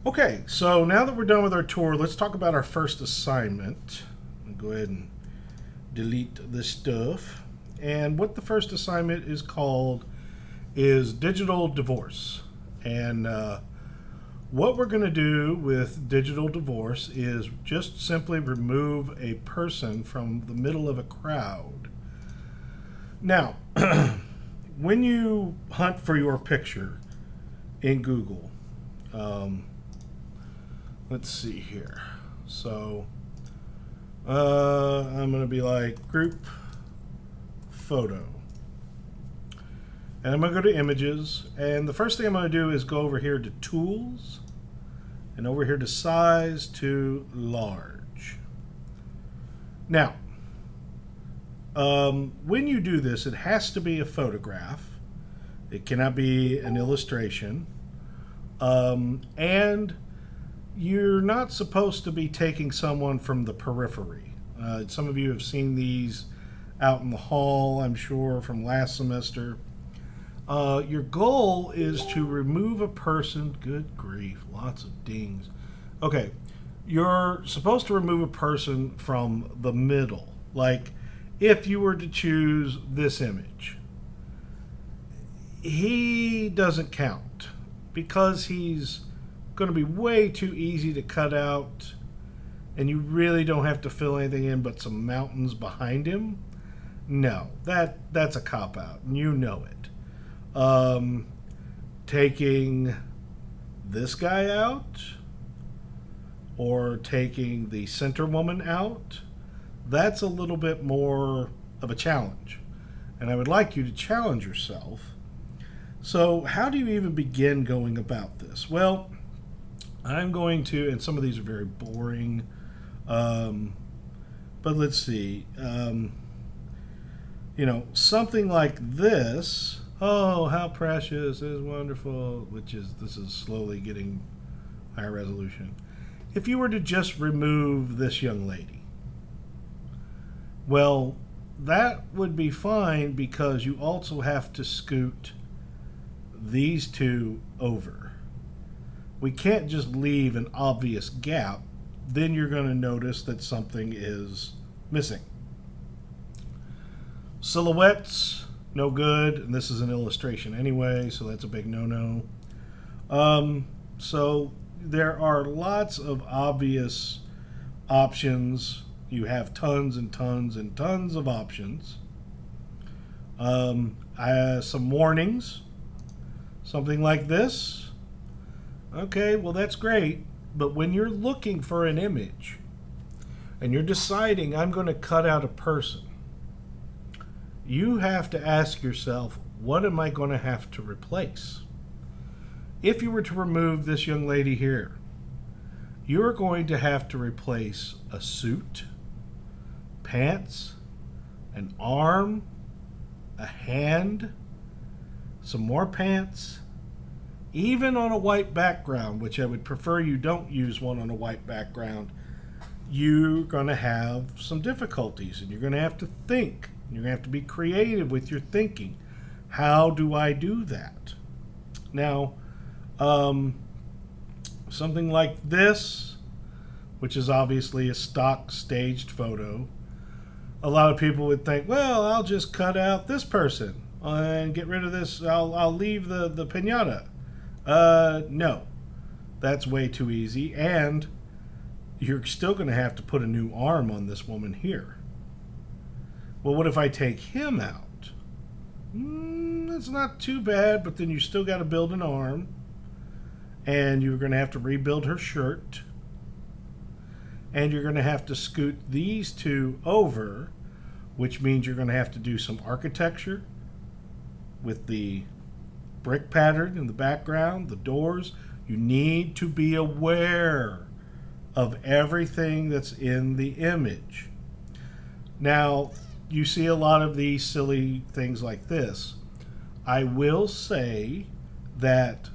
Okay, so now that we're done with our tour, let's talk about our first assignment. I'll go ahead and delete this stuff. And what the first assignment is called is digital divorce. And what we're going to do with digital divorce is just simply remove a person from the middle of a crowd. Now, when you hunt for your picture in Google, let's see here. So I'm going to be like group photo. And I'm going to go to images. And the first thing I'm going to do is go over here to tools and over here to size to large. Now, when you do this, it has to be a photograph. It cannot be an illustration. And you're not supposed to be taking someone from the periphery. Some of you have seen these out in the hall, I'm sure, from last semester. Your goal is to remove a person. Good grief, lots of dings. Okay, you're supposed to remove a person from the middle. Like, if you were to choose this image, he doesn't count because he's going to be way too easy to cut out, and you really don't have to fill anything in but some mountains behind him. No, that's a cop-out, and you know it. Taking this guy out or taking the center woman out, that's a little bit more of a challenge. And I would like you to challenge yourself. So how do you even begin going about this? Well, I'm going to, and some of these are very boring, but let's see. Something like this. Oh, how precious is wonderful, this is slowly getting higher resolution. If you were to just remove this young lady, well, that would be fine because you also have to scoot these two over. We can't just leave an obvious gap. Then you're going to notice that something is missing. Silhouettes, no good, and this is an illustration anyway, so that's a big no-no. So there are lots of obvious options. You have tons and tons and tons of options. Some warnings, something like this. Okay, well that's great, but when you're looking for an image and you're deciding I'm going to cut out a person, you have to ask yourself, what am I going to have to replace? If you were to remove this young lady here, you're going to have to replace a suit, pants, an arm, a hand, some more pants, even on a white background, which I would prefer you don't use one on a white background. You're going to have some difficulties, and you're going to have to think. You're going to have to be creative with your thinking. How do I do that? Now, something like this, which is obviously a stock staged photo, a lot of people would think, well, I'll just cut out this person and get rid of this. I'll leave the piñata. No, that's way too easy, and you're still going to have to put a new arm on this woman here. Well, what if I take him out? That's not too bad, but then you still got to build an arm, and you're going to have to rebuild her shirt, and you're going to have to scoot these two over, which means you're going to have to do some architecture with the brick pattern in the background, the doors. You need to be aware of everything that's in the image. Now, you see a lot of these silly things like this. I will say that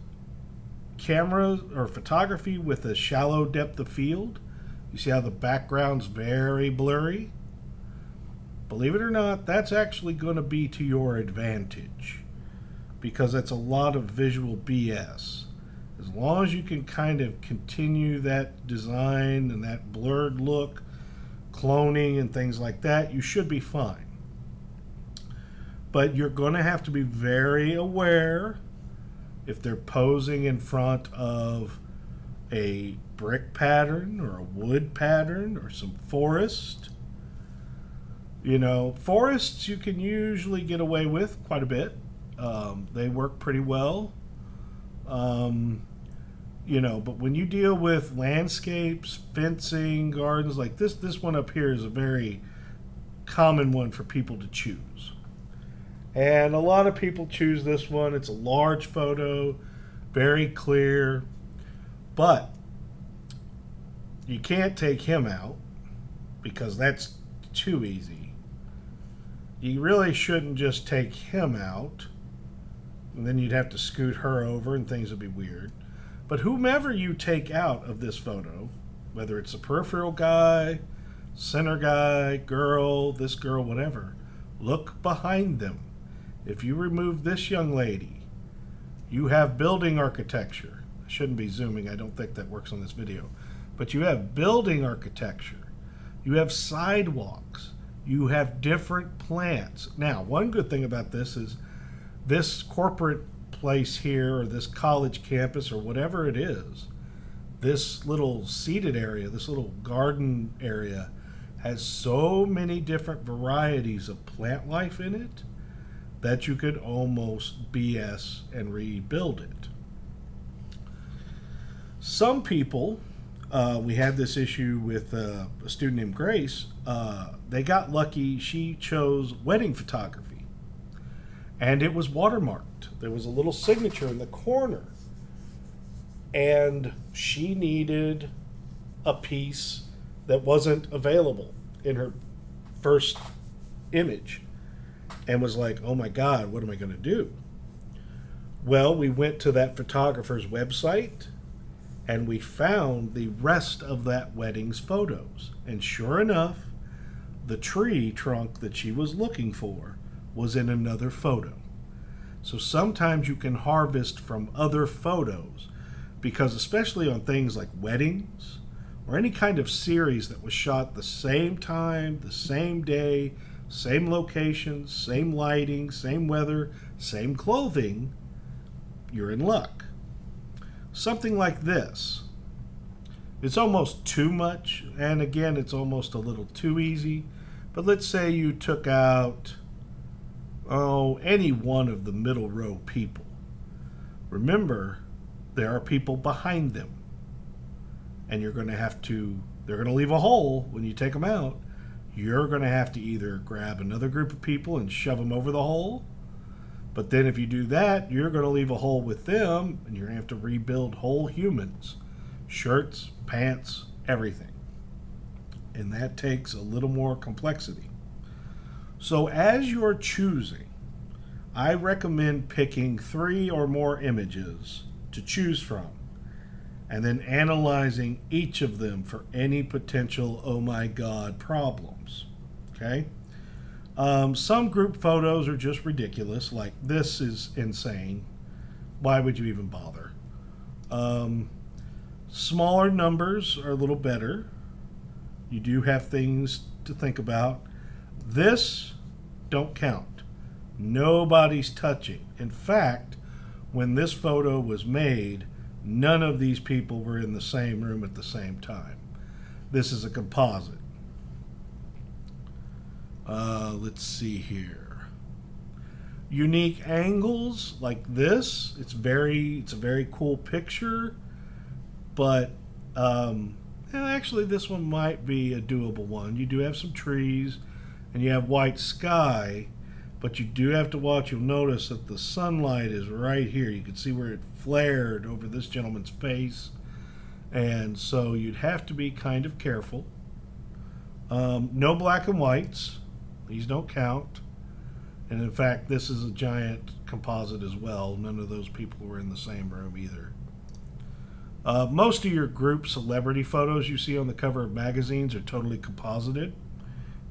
camera or photography with a shallow depth of field, you see how the background's very blurry? Believe it or not, that's actually going to be to your advantage, because it's a lot of visual BS. As long as you can kind of continue that design and that blurred look, cloning and things like that, you should be fine. But you're going to have to be very aware if they're posing in front of a brick pattern or a wood pattern or some forest. You know, forests you can usually get away with quite a bit. They work pretty well. You know, but when you deal with landscapes, fencing, gardens, like this one up here is a very common one for people to choose. And a lot of people choose this one. It's a large photo, very clear, but you can't take him out because that's too easy. You really shouldn't just take him out, and then you'd have to scoot her over and things would be weird. But whomever you take out of this photo, whether it's a peripheral guy, center guy, girl, this girl, whatever, look behind them. If you remove this young lady, you have building architecture. I shouldn't be zooming. I don't think that works on this video. But you have building architecture. You have sidewalks. You have different plants. Now, one good thing about this is this corporate place here, or this college campus, or whatever it is, this little seated area, this little garden area, has so many different varieties of plant life in it that you could almost BS and rebuild it. Some people, we had this issue with a student named Grace, they got lucky. She chose wedding photography, and it was watermarked. There was a little signature in the corner, and she needed a piece that wasn't available in her first image, and was like, oh my God, what am I going to do? Well, we went to that photographer's website and we found the rest of that wedding's photos. And sure enough, the tree trunk that she was looking for was in another photo. So sometimes you can harvest from other photos, because especially on things like weddings or any kind of series that was shot the same time, the same day, same location, same lighting, same weather, same clothing, you're in luck. Something like this, it's almost too much, and again, it's almost a little too easy. But let's say you took out, any one of the middle row people. Remember, there are people behind them, and they're going to leave a hole when you take them out. You're going to have to either grab another group of people and shove them over the hole, but then if you do that, you're going to leave a hole with them, and you're going to have to rebuild whole humans, shirts, pants, everything. And that takes a little more complexity. So as you're choosing, I recommend picking 3 or more images to choose from, and then analyzing each of them for any potential oh my God problems. Okay? Some group photos are just ridiculous, like this is insane. Why would you even bother? Smaller numbers are a little better. You do have things to think about. This, don't count. Nobody's touching. In fact, when this photo was made, none of these people were in the same room at the same time. This is a composite. Let's see here. Unique angles like this. It's a very cool picture, but actually this one might be a doable one. You do have some trees and you have white sky, but you do have to watch. You'll notice that the sunlight is right here. You can see where it flared over this gentleman's face, and so you'd have to be kind of careful. No black and whites. These don't count. And in fact, this is a giant composite as well. None of those people were in the same room either. Most of your group celebrity photos you see on the cover of magazines are totally composited.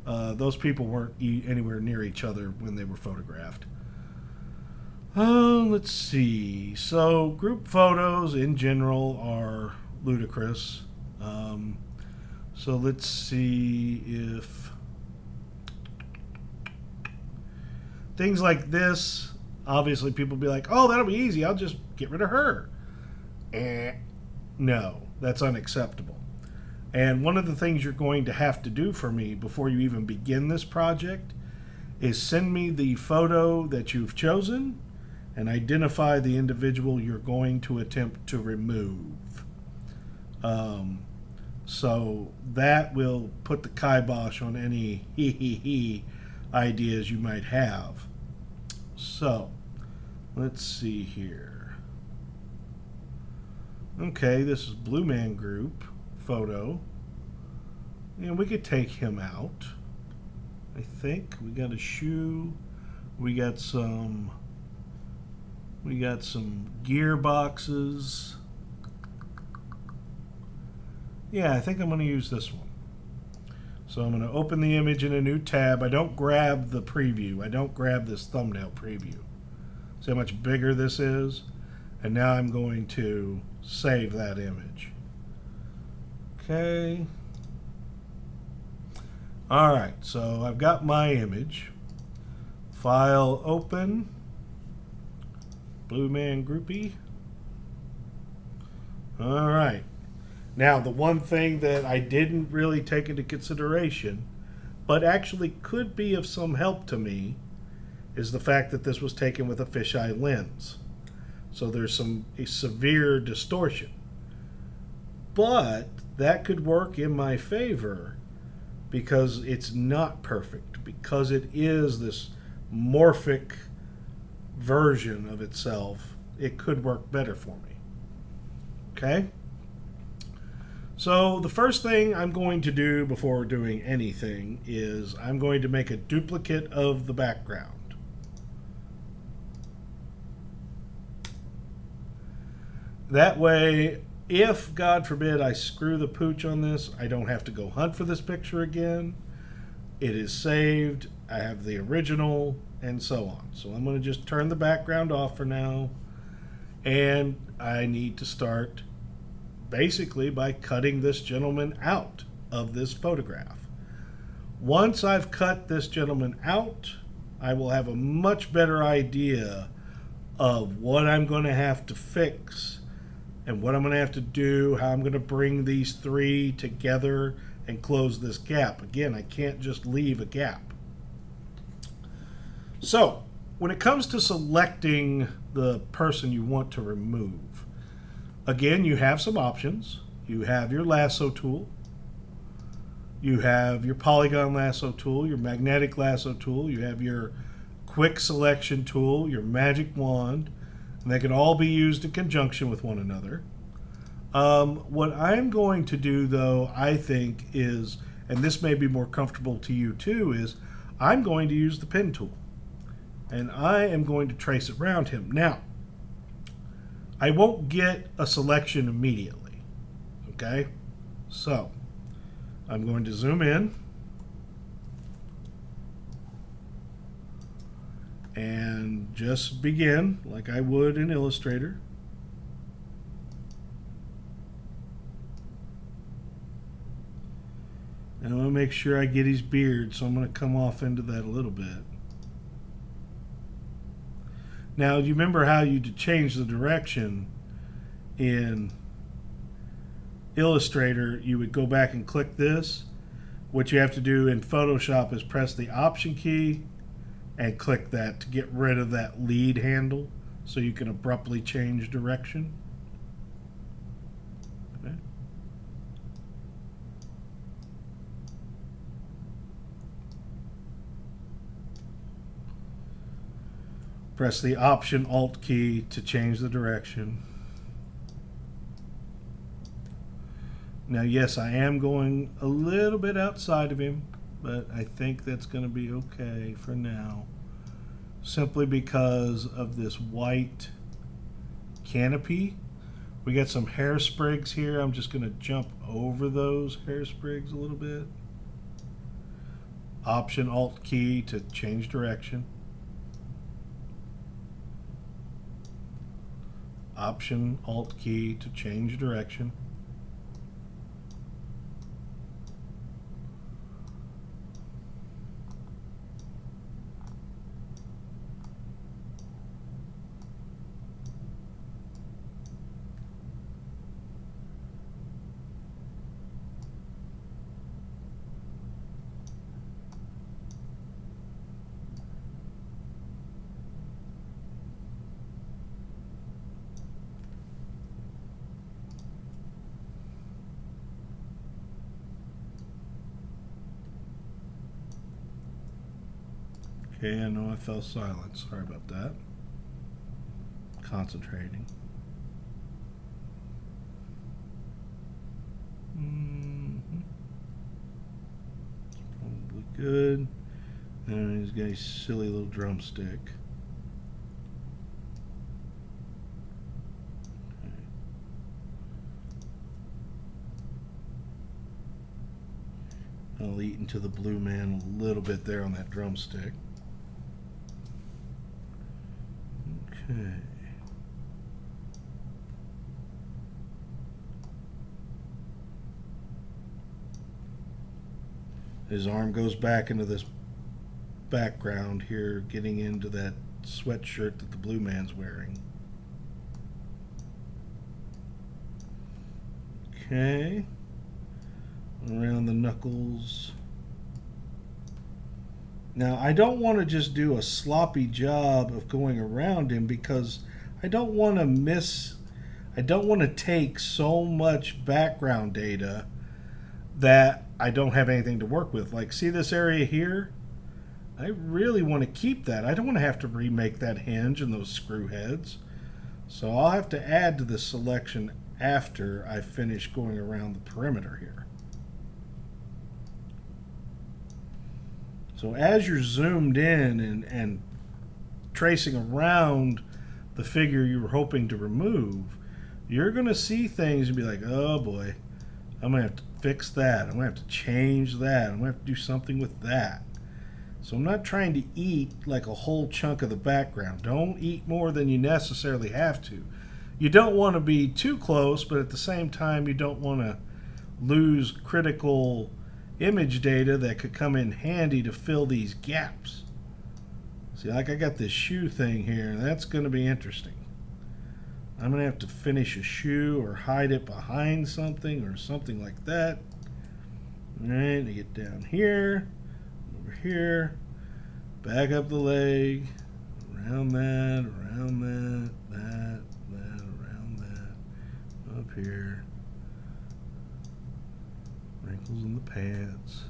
Those people weren't anywhere near each other when they were photographed. Let's see. So group photos in general are ludicrous. So let's see if things like this, obviously people be like, oh, that'll be easy. I'll just get rid of her. No, that's unacceptable. And one of the things you're going to have to do for me before you even begin this project is send me the photo that you've chosen and identify the individual you're going to attempt to remove. So that will put the kibosh on any ideas you might have. So let's see here. Okay, this is Blue Man Group photo. And we could take him out. I think we got a shoe. We got some gearboxes. Yeah, I think I'm going to use this one. So I'm going to open the image in a new tab. I don't grab the preview. I don't grab this thumbnail preview. See how much bigger this is? And now I'm going to save that image. Okay. All right, so I've got my image. File open. Blue Man Groupie. All right. Now, the one thing that I didn't really take into consideration, but actually could be of some help to me, is the fact that this was taken with a fisheye lens. So there's a severe distortion. But that could work in my favor because it's not perfect, because it is this morphic version of itself. It could work better for me. Okay? So the first thing I'm going to do before doing anything is I'm going to make a duplicate of the background. That way, if, God forbid, I screw the pooch on this, I don't have to go hunt for this picture again. It is saved. I have the original, and so on. So I'm going to just turn the background off for now. And I need to start basically by cutting this gentleman out of this photograph. Once I've cut this gentleman out, I will have a much better idea of what I'm going to have to fix and what I'm going to have to do, how I'm going to bring these three together and close this gap. Again, I can't just leave a gap. So, when it comes to selecting the person you want to remove, again, you have some options. You have your lasso tool. You have your polygon lasso tool, your magnetic lasso tool. You have your quick selection tool, your magic wand. And they can all be used in conjunction with one another. What I'm going to do, though, I think is, and this may be more comfortable to you too, is I'm going to use the pen tool. And I am going to trace it around him. Now, I won't get a selection immediately. Okay? So, I'm going to zoom in. And just begin like I would in Illustrator. And I want to make sure I get his beard, so I'm going to come off into that a little bit. Now, you remember how you change the direction in Illustrator? You would go back and click this. What you have to do in Photoshop is press the Option key and click that to get rid of that lead handle so you can abruptly change direction. Okay. Press the Option Alt key to change the direction. Now, yes, I am going a little bit outside of him, but I think that's going to be okay for now. Simply because of this white canopy. We got some hair sprigs here. I'm just going to jump over those hair sprigs a little bit. Option Alt key to change direction. Option Alt key to change direction. Okay, I know I fell silent. Sorry about that. Concentrating. Probably good. And he's got a silly little drumstick. Okay. I'll eat into the blue man a little bit there on that drumstick. Okay. His arm goes back into this background here, getting into that sweatshirt that the blue man's wearing. Okay. Around the knuckles. Now, I don't want to just do a sloppy job of going around him because I don't want to take so much background data that I don't have anything to work with. Like, see this area here? I really want to keep that. I don't want to have to remake that hinge and those screw heads. So I'll have to add to this selection after I finish going around the perimeter here. So as you're zoomed in and tracing around the figure you were hoping to remove, you're going to see things and be like, oh boy, I'm going to have to fix that. I'm going to have to change that. I'm going to have to do something with that. So I'm not trying to eat like a whole chunk of the background. Don't eat more than you necessarily have to. You don't want to be too close, but at the same time, you don't want to lose critical image data that could come in handy to fill these gaps. See, like I got this shoe thing here, and that's going to be interesting. I'm going to have to finish a shoe or hide it behind something or something like that. All right, I get down here, over here, back up the leg, around that, around that, around that, up here. Wrinkles in the pants.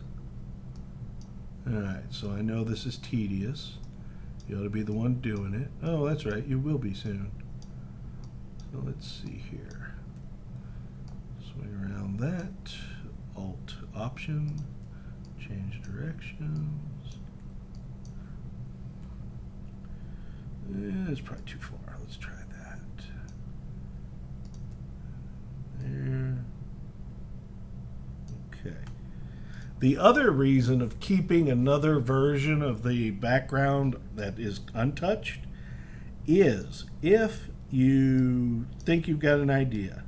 Alright, so I know this is tedious. You ought to be the one doing it. Oh, that's right, you will be soon. So let's see here. Swing around that. Alt option. Change directions. It's probably too far. Let's try that. There. Okay. The other reason of keeping another version of the background that is untouched is if you think you've got an idea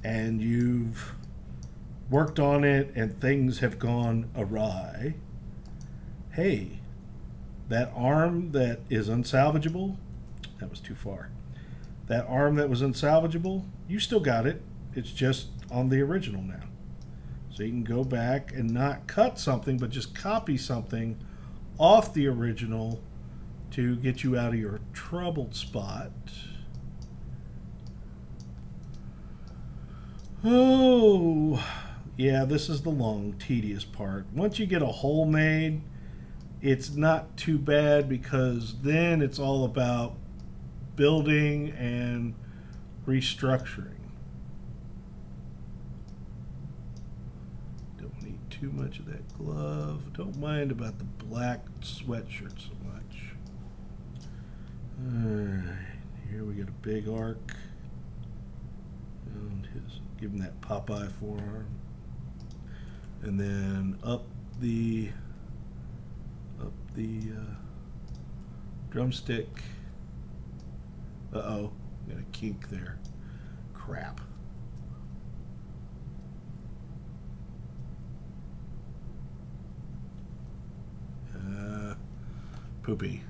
and you've worked on it and things have gone awry, hey, that arm that is unsalvageable, that was too far. That arm that was unsalvageable, you still got it. It's just on the original now. So you can go back and not cut something, but just copy something off the original to get you out of your troubled spot. Oh, yeah, this is the long, tedious part. Once you get a hole made, it's not too bad because then it's all about building and restructuring. Too much of that glove. Don't mind about the black sweatshirt so much. Alright, here we get a big arc. And give him that Popeye forearm. And then up the drumstick. Uh-oh. Got a kink there. Crap. Poopy.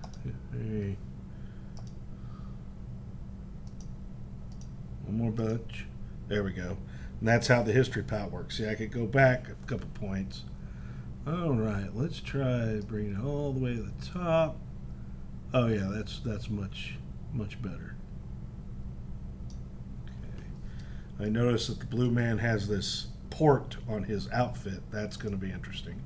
Hey. One more bunch. There we go. And that's how the history palette works. See, I could go back a couple points. All right, let's try bringing it all the way to the top. Oh yeah, that's much better. Okay. I notice that the blue man has this port on his outfit. That's going to be interesting.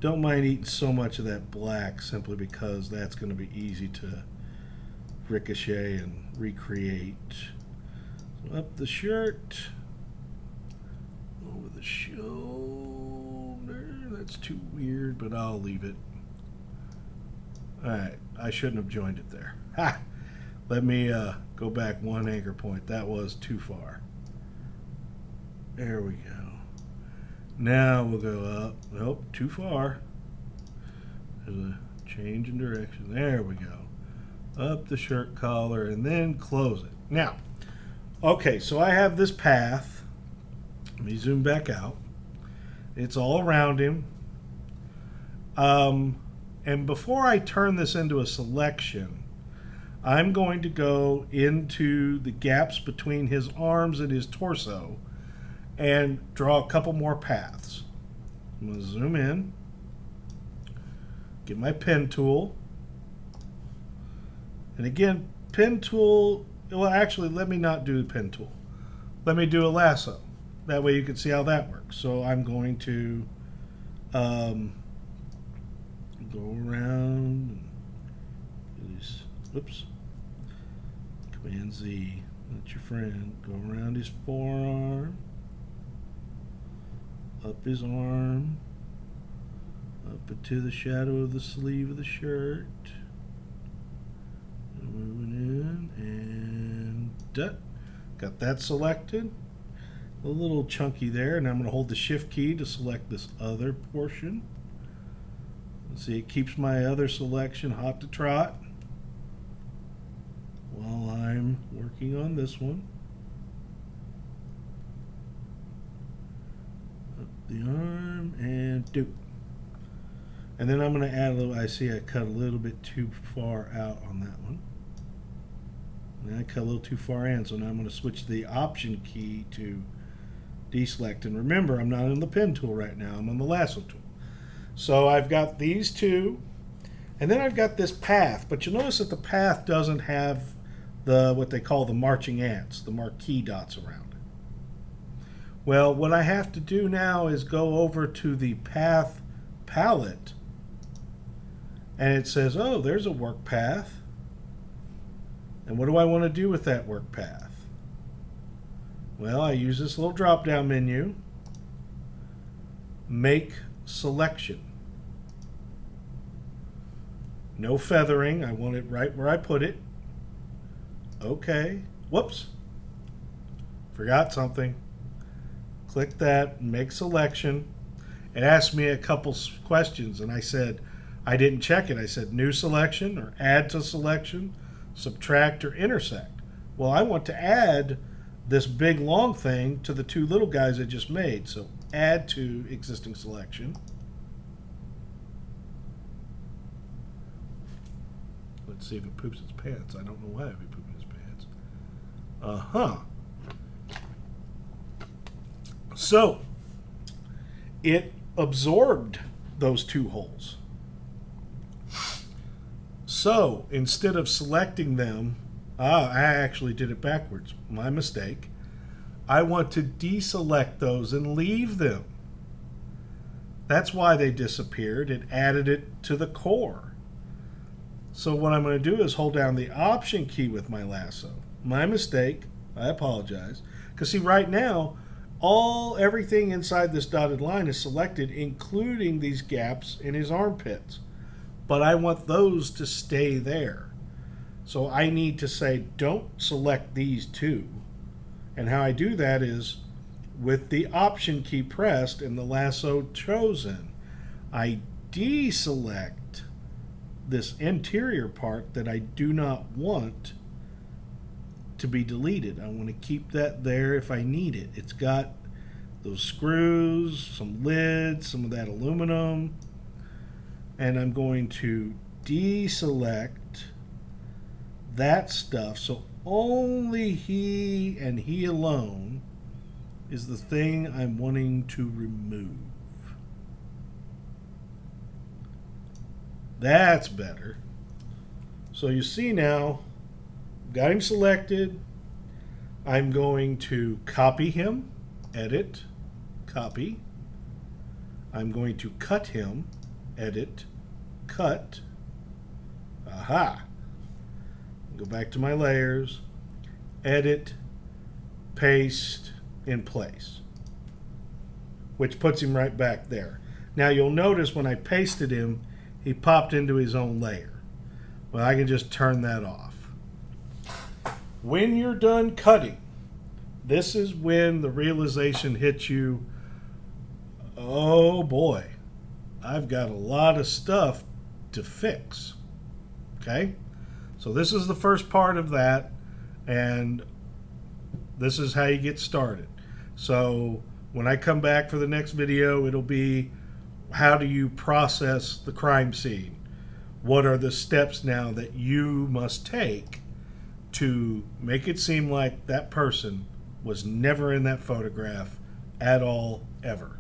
Don't mind eating so much of that black simply because that's going to be easy to ricochet and recreate. So up the shirt, over the shoulder. That's too weird, but I'll leave it. Alright, I shouldn't have joined it there. Ha! Let me go back one anchor point. That was too far. There we go. Now we'll go up. Nope, too far. There's a change in direction. There we go. Up the shirt collar and then close it. Now, okay, so I have this path. Let me zoom back out. It's all around him. And before I turn this into a selection, I'm going to go into the gaps between his arms and his torso and draw a couple more paths. I'm going to zoom in, get my pen tool, and again, pen tool, well actually let me not do the pen tool. Let me do a lasso. That way you can see how that works. So I'm going to go around, oops, Command Z, that's your friend, go around his forearm, up his arm, up into the shadow of the sleeve of the shirt, moving in, and done. Got that selected. A little chunky there, and I'm going to hold the shift key to select this other portion. Let's see, it keeps my other selection hot to trot while I'm working on this one. The arm and do. And then I'm going to add a little, I see I cut a little bit too far out on that one. And I cut a little too far in, so now I'm going to switch the option key to deselect. And remember, I'm not on the pen tool right now, I'm on the lasso tool. So I've got these two, and then I've got this path, but you'll notice that the path doesn't have the what they call the marching ants, the marquee dots around. Well, what I have to do now is go over to the path palette, and it says, oh, there's a work path. And what do I want to do with that work path? Well, I use this little drop-down menu, make selection. No feathering, I want it right where I put it. Okay, whoops, forgot something. Click that, make selection. It asked me a couple questions, and I said, I didn't check it. I said new selection or add to selection, subtract or intersect. Well, I want to add this big long thing to the two little guys I just made. So add to existing selection. Let's see if it poops its pants. I don't know why it'd be pooping its pants. So it absorbed those two holes. So instead of selecting them, I actually did it backwards. My mistake. I want to deselect those and leave them. That's why they disappeared. It added it to the core. So what I'm going to do is hold down the option key with my lasso. My mistake. I apologize. Because see, right now, everything inside this dotted line is selected, including these gaps in his armpits. But I want those to stay there. So I need to say, don't select these two. And how I do that is with the Option key pressed and the lasso chosen, I deselect this interior part that I do not want to be deleted. I want to keep that there if I need it. It's got those screws, some lids, some of that aluminum, and I'm going to deselect that stuff, so only he and he alone is the thing I'm wanting to remove. That's better. So you see now, got him selected. I'm going to copy him, edit, copy. I'm going to cut him, edit, cut. Aha. Go back to my layers, edit, paste, in place, which puts him right back there. Now you'll notice when I pasted him, he popped into his own layer. Well, I can just turn that off. When you're done cutting, this is when the realization hits you, oh boy, I've got a lot of stuff to fix. Okay? So this is the first part of that, and this is how you get started. So when I come back for the next video, it'll be how do you process the crime scene? What are the steps now that you must take to make it seem like that person was never in that photograph at all, ever?